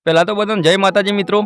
પહેલાં તો બધાને જય માતાજી મિત્રો.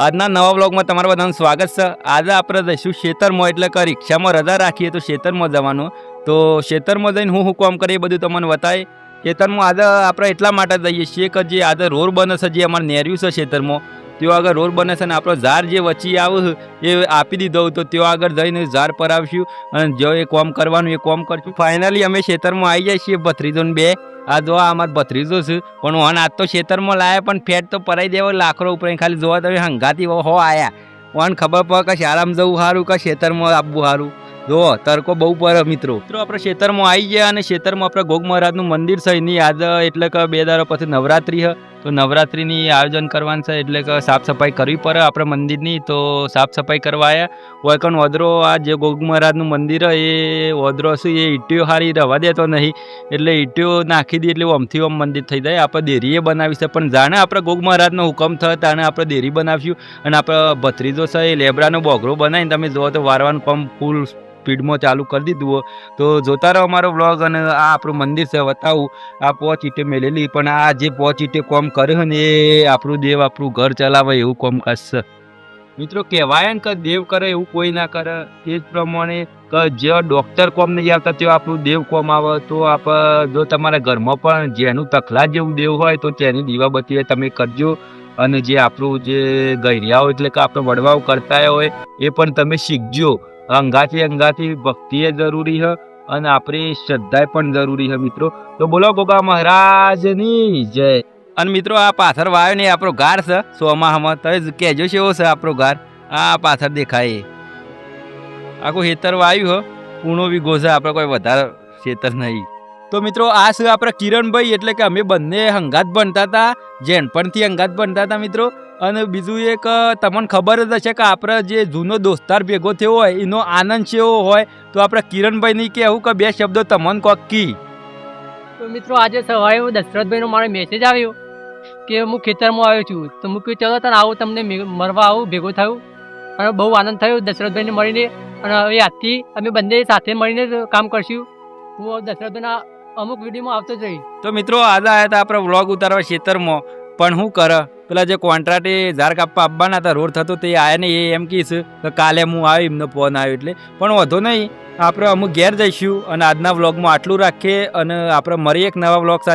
આજના નવા વ્લોગમાં તમારું બધાનું સ્વાગત છે. આજે આપણે જઈશું ખેતરમાં, એટલે કે રિક્ષામાં રજા રાખીએ તો ખેતરમાં જવાનું. તો ખેતરમાં જઈને હું કામ કરીએ બધું તમને બતાવીએ. ખેતરમાં આજે આપણે એટલા માટે જઈએ છીએ કે જે આજે રોડ બને છે, જે અમારે નેર્યું છે ખેતરમાં, ત્યાં આગળ રોડ બને છે ને આપણો ઝાડ જે વચ્ચે આવે એ આપી દીધો. તો ત્યાં આગળ જઈને ઝાડ પર આવશું અને જો એ કામ કરવાનું એ કામ કરશું. ફાઇનલી અમે ખેતરમાં આવી જાય છીએ ભત્રીજોને બે. આ જો અમારે ભત્રીજો છે, પણ હું આજ તો ખેતરમાં લાયા પણ ફેટ તો પરાઈ દેવો લાકડો ઉપર. ખાલી જોવા તમે હંગાતી હો આયા ઓન ખબર પડે કે શાળામાં જવું સારું કે ખેતરમાં આપવું સારું. જો તડકો બહુ પડે મિત્રો. આપણે ખેતરમાં આવી ગયા અને ખેતરમાં આપણે ગોગ મહારાજનું મંદિર છે એની આજે, એટલે કે 2 દાડા પછી નવરાત્રિ છે. તો નવરાત્રિની આયોજન કરવાનું છે, એટલે કે સાફ સફાઈ કરવી પડે આપણે મંદિરની. તો સાફ સફાઈ કરવા આવ્યા હોય કણ ઓદરો. આ જે ગોગ મહારાજનું મંદિર એ ઓદરો છે એ ઈટીઓ સારી રવા દેતો નહીં, એટલે ઈટીઓ નાખી દઈએ એટલે આમથી આમ મંદિર થઈ જાય. આપણે દેરીએ બનાવી છે, પણ જાણે આપણે ગોગ મહારાજનો હુકમ થયો તાણે આપણે દેરી બનાવ્યું. અને આપણે ભત્રીજો છે એ લેબડાનો બોગરો બનાવીને તમે જુઓ તો વારવાનું કામ ફૂલ સ્પીડમાં ચાલુ કરી દીધું હોય. તો જોતા રહો અમારો વ્લોગ. અને આ આપણું મંદિર છે બતાવું. આ 5 ઈંટે મેલેલી, પણ આ જે 5 ઈંટે કામ કરે ને એ આપણું દેવ આપણું ઘર ચલાવે એવું કામ કરશે મિત્રો. કહેવાય ને કે દેવ કરે એવું કોઈ ના કરે. તે જ પ્રમાણે કે જે ડૉક્ટર કોમ નહીં આવતા તે આપણું દેવ કોમ આવે. તો આપણે જો તમારા ઘરમાં પણ જેનું તખલા જેવું દેવ હોય તો તેની દીવાબત્તી તમે કરજો. અને જે આપણું જે ગૈરિયાઓ એટલે કે આપણે વડવાઓ કરતા હોય એ પણ તમે શીખજો. અંગાથી ભક્તિ એ જરૂરી છે અને આપણી શ્રદ્ધા પણ જરૂરી છે મિત્રો. તો બોલો ગોગા મહારાજની જય. અને મિત્રો આ પાથર વાયો ને આપણો ગાર છે સોમાહામાં. તમે કહેજો છે એવો છે આપણો ગાર. આ પાથર દેખાય આખું ખેતર વાયું હો. પૂર્ણો વીઘો છે, આપણે કોઈ વધારે ખેતર નહીં. તો મિત્રો આ છે આપણે કિરણભાઈ, એટલે કે અમે બંને હંગાત બનતા હતા, જેનપણથી હંગાત બનતા હતા મિત્રો. અને બીજું એક તમને ખબર જ હશે કે આપણે જે જૂનો દોસ્તાર ભેગો થયો હોય એનો આનંદ કેવો હોય. તો આપણે કિરણભાઈની કહેવું કે 2 શબ્દો તમને કોક કી. તો મિત્રો આજે સવારે દશરથભાઈનો મારો મેસેજ આવ્યો કે હું ખેતરમાં આવ્યો છું. તો હું કહ્યું ચલો તને આવું, તમને મળવા આવું, ભેગો થયું અને બહુ આનંદ થયો દશરથભાઈને મળીને. અને હવે આજથી અમે બંને સાથે મળીને કામ કરશું. હું દશરથભાઈના અમુક વિડીયોમાં આવતો જ રહીશ. તો મિત્રો આજે આવ્યા હતા આપણે વ્લોગ ઉતારવા ખેતરમાં, પણ શું કરે પેલા જે કોન્ટ્રાક્ટે ઝાડ કાપવા આવવાના હતા, રોડ થતો તે આવ્યા ને એ એમ કહીશ કે કાલે હું આવી, એમનો ફોન આવ્યો એટલે. પણ વધુ નહીં, આપણે અમુક ઘેર જઈશું. અને આજના વ્લોગમાં આટલું રાખીએ અને આપણે મળીએ એક નવા વ્લોગ સાથે.